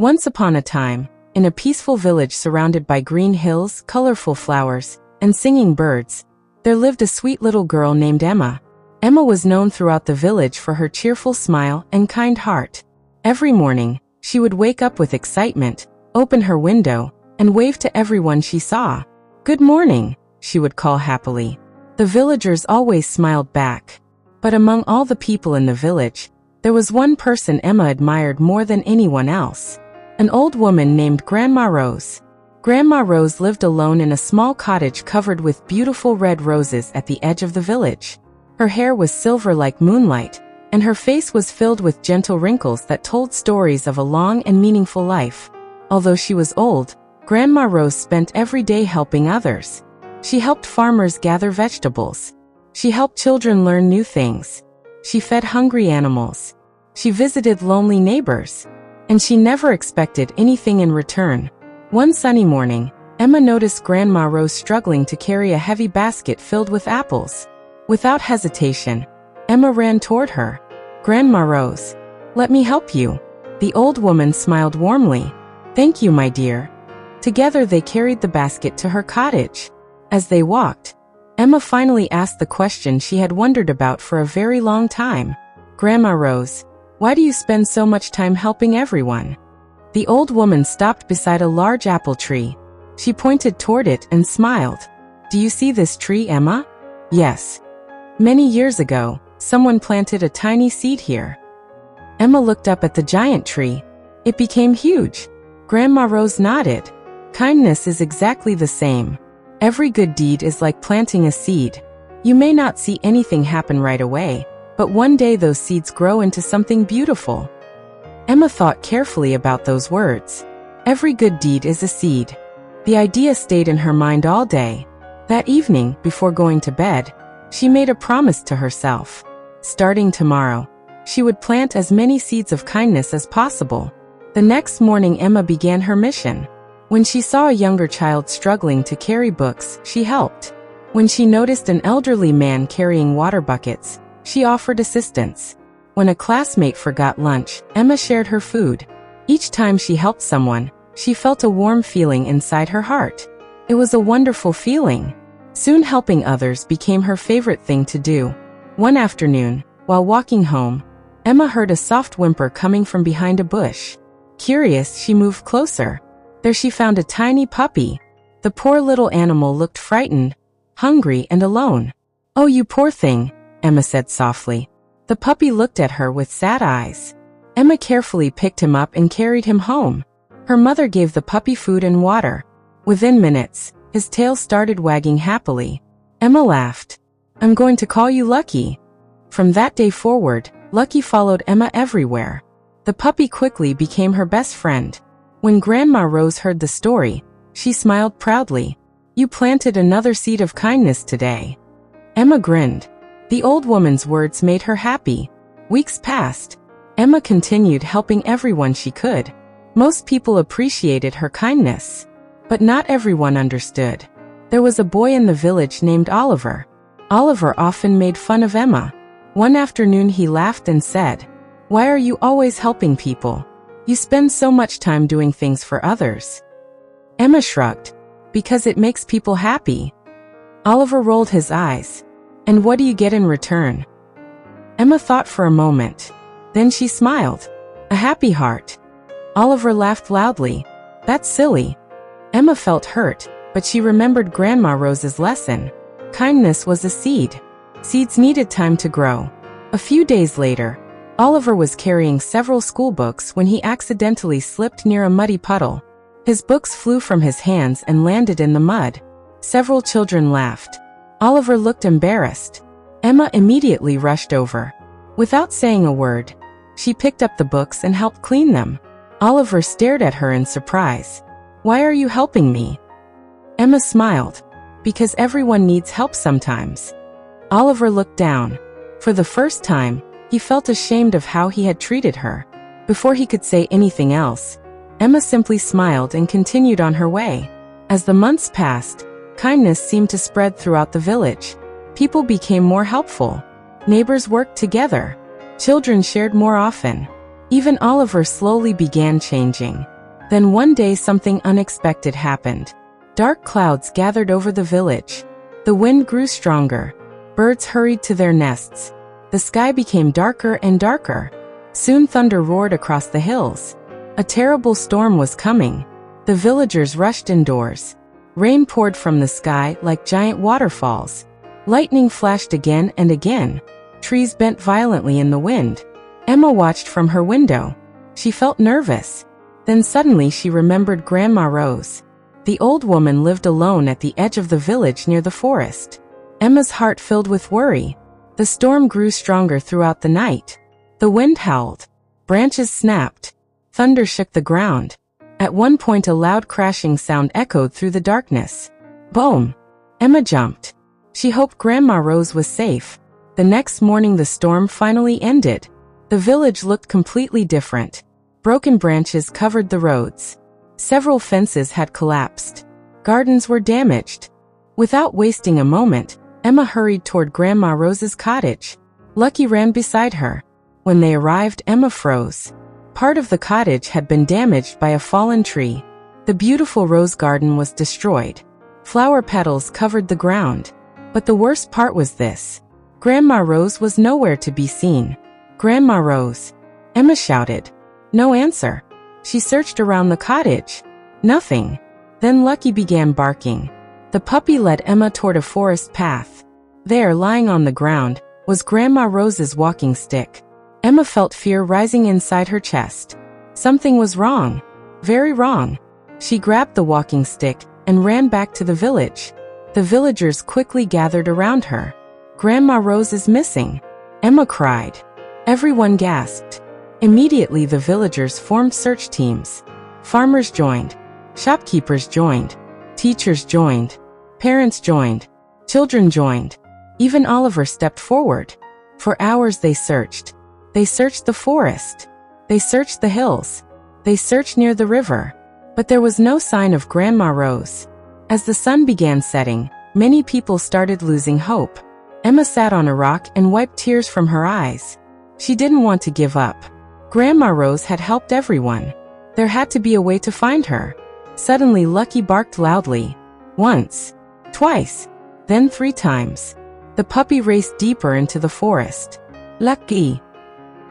Once upon a time, in a peaceful village surrounded by green hills, colorful flowers, and singing birds, there lived a sweet little girl named Emma. Emma was known throughout the village for her cheerful smile and kind heart. Every morning, she would wake up with excitement, open her window, and wave to everyone she saw. "Good morning," she would call happily. The villagers always smiled back. But among all the people in the village, there was one person Emma admired more than anyone else. An old woman named Grandma Rose. Grandma Rose lived alone in a small cottage covered with beautiful red roses at the edge of the village. Her hair was silver like moonlight, and her face was filled with gentle wrinkles that told stories of a long and meaningful life. Although she was old, Grandma Rose spent every day helping others. She helped farmers gather vegetables. She helped children learn new things. She fed hungry animals. She visited lonely neighbors. And she never expected anything in return. One sunny morning, Emma noticed Grandma Rose struggling to carry a heavy basket filled with apples. Without hesitation, Emma ran toward her. "Grandma Rose, let me help you." The old woman smiled warmly. "Thank you, my dear." Together they carried the basket to her cottage. As they walked, Emma finally asked the question she had wondered about for a very long time. "Grandma Rose, why do you spend so much time helping everyone?" The old woman stopped beside a large apple tree. She pointed toward it and smiled. "Do you see this tree, Emma?" "Yes. Many years ago, someone planted a tiny seed here." Emma looked up at the giant tree. It became huge. Grandma Rose nodded. "Kindness is exactly the same. Every good deed is like planting a seed. You may not see anything happen right away, but one day those seeds grow into something beautiful." Emma thought carefully about those words. Every good deed is a seed. The idea stayed in her mind all day. That evening, before going to bed, she made a promise to herself. Starting tomorrow, she would plant as many seeds of kindness as possible. The next morning, Emma began her mission. When she saw a younger child struggling to carry books, she helped. When she noticed an elderly man carrying water buckets, she offered assistance. When a classmate forgot lunch, Emma shared her food. Each time she helped someone, she felt a warm feeling inside her heart. It was a wonderful feeling. Soon helping others became her favorite thing to do. One afternoon, while walking home, Emma heard a soft whimper coming from behind a bush. Curious, she moved closer. There she found a tiny puppy. The poor little animal looked frightened, hungry, and alone. "Oh, you poor thing," Emma said softly. The puppy looked at her with sad eyes. Emma carefully picked him up and carried him home. Her mother gave the puppy food and water. Within minutes, his tail started wagging happily. Emma laughed. "I'm going to call you Lucky." From that day forward, Lucky followed Emma everywhere. The puppy quickly became her best friend. When Grandma Rose heard the story, she smiled proudly. "You planted another seed of kindness today." Emma grinned. The old woman's words made her happy. Weeks passed. Emma continued helping everyone she could. Most people appreciated her kindness. But not everyone understood. There was a boy in the village named Oliver. Oliver often made fun of Emma. One afternoon he laughed and said, "Why are you always helping people? You spend so much time doing things for others." Emma shrugged. "Because it makes people happy." Oliver rolled his eyes. "And what do you get in return?" Emma thought for a moment. Then she smiled. "A happy heart." Oliver laughed loudly. "That's silly." Emma felt hurt, but she remembered Grandma Rose's lesson. Kindness was a seed. Seeds needed time to grow. A few days later, Oliver was carrying several school books when he accidentally slipped near a muddy puddle. His books flew from his hands and landed in the mud. Several children laughed. Oliver looked embarrassed. Emma immediately rushed over. Without saying a word, she picked up the books and helped clean them. Oliver stared at her in surprise. "Why are you helping me?" Emma smiled. "Because everyone needs help sometimes." Oliver looked down. For the first time, he felt ashamed of how he had treated her. Before he could say anything else, Emma simply smiled and continued on her way. As the months passed, kindness seemed to spread throughout the village. People became more helpful. Neighbors worked together. Children shared more often. Even Oliver slowly began changing. Then one day something unexpected happened. Dark clouds gathered over the village. The wind grew stronger. Birds hurried to their nests. The sky became darker and darker. Soon thunder roared across the hills. A terrible storm was coming. The villagers rushed indoors. Rain poured from the sky like giant waterfalls. Lightning flashed again and again. Trees bent violently in the wind. Emma watched from her window. She felt nervous. Then suddenly she remembered Grandma Rose. The old woman lived alone at the edge of the village near the forest. Emma's heart filled with worry. The storm grew stronger throughout the night. The wind howled. Branches snapped. Thunder shook the ground. At one point a loud crashing sound echoed through the darkness. Boom! Emma jumped. She hoped Grandma Rose was safe. The next morning the storm finally ended. The village looked completely different. Broken branches covered the roads. Several fences had collapsed. Gardens were damaged. Without wasting a moment, Emma hurried toward Grandma Rose's cottage. Lucky ran beside her. When they arrived, Emma froze. Part of the cottage had been damaged by a fallen tree. The beautiful rose garden was destroyed. Flower petals covered the ground. But the worst part was this. Grandma Rose was nowhere to be seen. Grandma Rose. Emma shouted. No answer. She searched around the cottage. Nothing. Then Lucky began barking. The puppy led Emma toward a forest path. There, lying on the ground, was Grandma Rose's walking stick. Emma felt fear rising inside her chest. Something was wrong. Very wrong. She grabbed the walking stick and ran back to the village. The villagers quickly gathered around her. Grandma Rose is missing. Emma cried. Everyone gasped. Immediately the villagers formed search teams. Farmers joined. Shopkeepers joined. Teachers joined. Parents joined. Children joined. Even Oliver stepped forward. For hours they searched. They searched the forest. They searched the hills. They searched near the river. But there was no sign of Grandma Rose. As the sun began setting, many people started losing hope. Emma sat on a rock and wiped tears from her eyes. She didn't want to give up. Grandma Rose had helped everyone. There had to be a way to find her. Suddenly Lucky barked loudly. Once. Twice. Then 3 times. The puppy raced deeper into the forest. Lucky!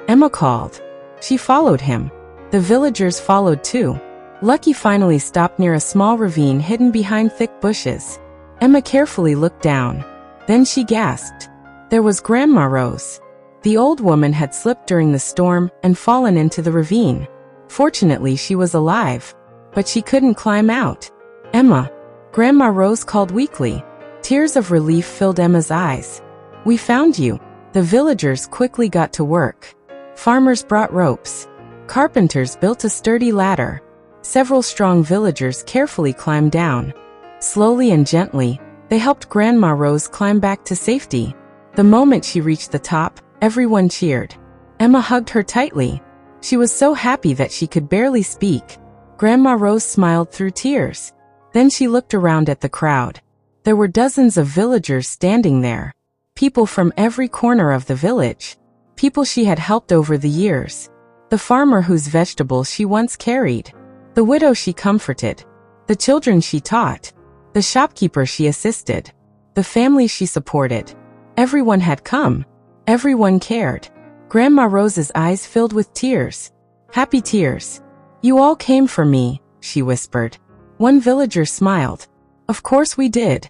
Emma called. She followed him. The villagers followed too. Lucky finally stopped near a small ravine hidden behind thick bushes. Emma carefully looked down. Then she gasped. There was Grandma Rose. The old woman had slipped during the storm and fallen into the ravine. Fortunately, she was alive. But she couldn't climb out. Emma. Grandma Rose called weakly. Tears of relief filled Emma's eyes. We found you. The villagers quickly got to work. Farmers brought ropes. Carpenters built a sturdy ladder. Several strong villagers carefully climbed down. Slowly and gently, they helped Grandma Rose climb back to safety. The moment she reached the top, everyone cheered. Emma hugged her tightly. She was so happy that she could barely speak. Grandma Rose smiled through tears. Then she looked around at the crowd. There were dozens of villagers standing there. People from every corner of the village. People she had helped over the years. The farmer whose vegetables she once carried. The widow she comforted. The children she taught. The shopkeeper she assisted. The family she supported. Everyone had come. Everyone cared. Grandma Rose's eyes filled with tears. Happy tears. You all came for me, she whispered. One villager smiled. Of course we did.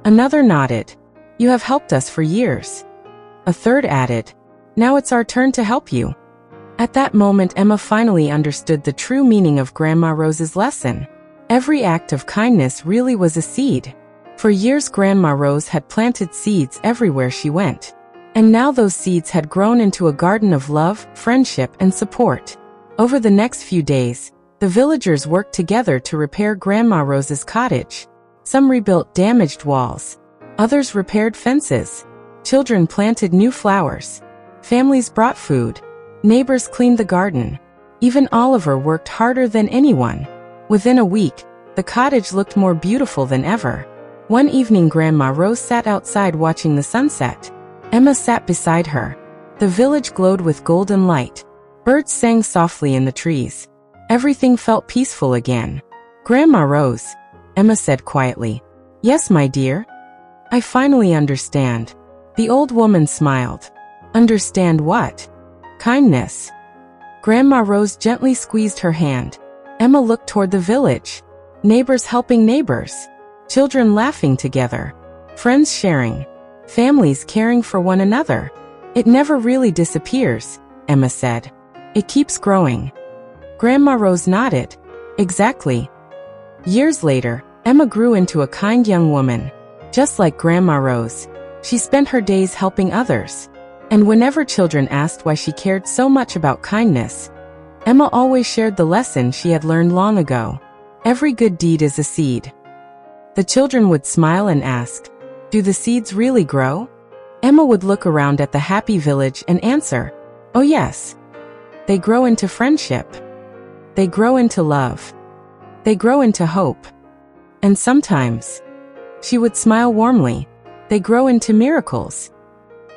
Another nodded. You have helped us for years. A third added. Now it's our turn to help you. At that moment Emma finally understood the true meaning of Grandma Rose's lesson. Every act of kindness really was a seed. For years Grandma Rose had planted seeds everywhere she went. And now those seeds had grown into a garden of love, friendship, and support. Over the next few days, the villagers worked together to repair Grandma Rose's cottage. Some rebuilt damaged walls. Others repaired fences. Children planted new flowers. Families brought food. Neighbors cleaned the garden. Even Oliver worked harder than anyone. Within a week, the cottage looked more beautiful than ever. One evening Grandma Rose sat outside watching the sunset. Emma sat beside her. The village glowed with golden light. Birds sang softly in the trees. Everything felt peaceful again. "Grandma Rose," Emma said quietly. "Yes, my dear? I finally understand." The old woman smiled. "Understand what?" "Kindness." Grandma Rose gently squeezed her hand. Emma looked toward the village. Neighbors helping neighbors. Children laughing together. Friends sharing. Families caring for one another. "It never really disappears," Emma said. "It keeps growing." Grandma Rose nodded. "Exactly." Years later, Emma grew into a kind young woman. Just like Grandma Rose, she spent her days helping others. And whenever children asked why she cared so much about kindness, Emma always shared the lesson she had learned long ago. Every good deed is a seed. The children would smile and ask, "Do the seeds really grow?" Emma would look around at the happy village and answer, "Oh yes. They grow into friendship. They grow into love. They grow into hope." And sometimes, she would smile warmly, "They grow into miracles."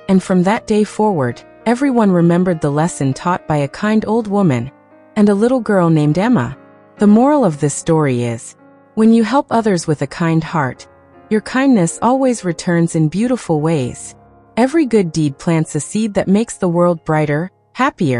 And from that day forward, everyone remembered the lesson taught by a kind old woman and a little girl named Emma. The moral of this story is, when you help others with a kind heart, your kindness always returns in beautiful ways. Every good deed plants a seed that makes the world brighter, happier,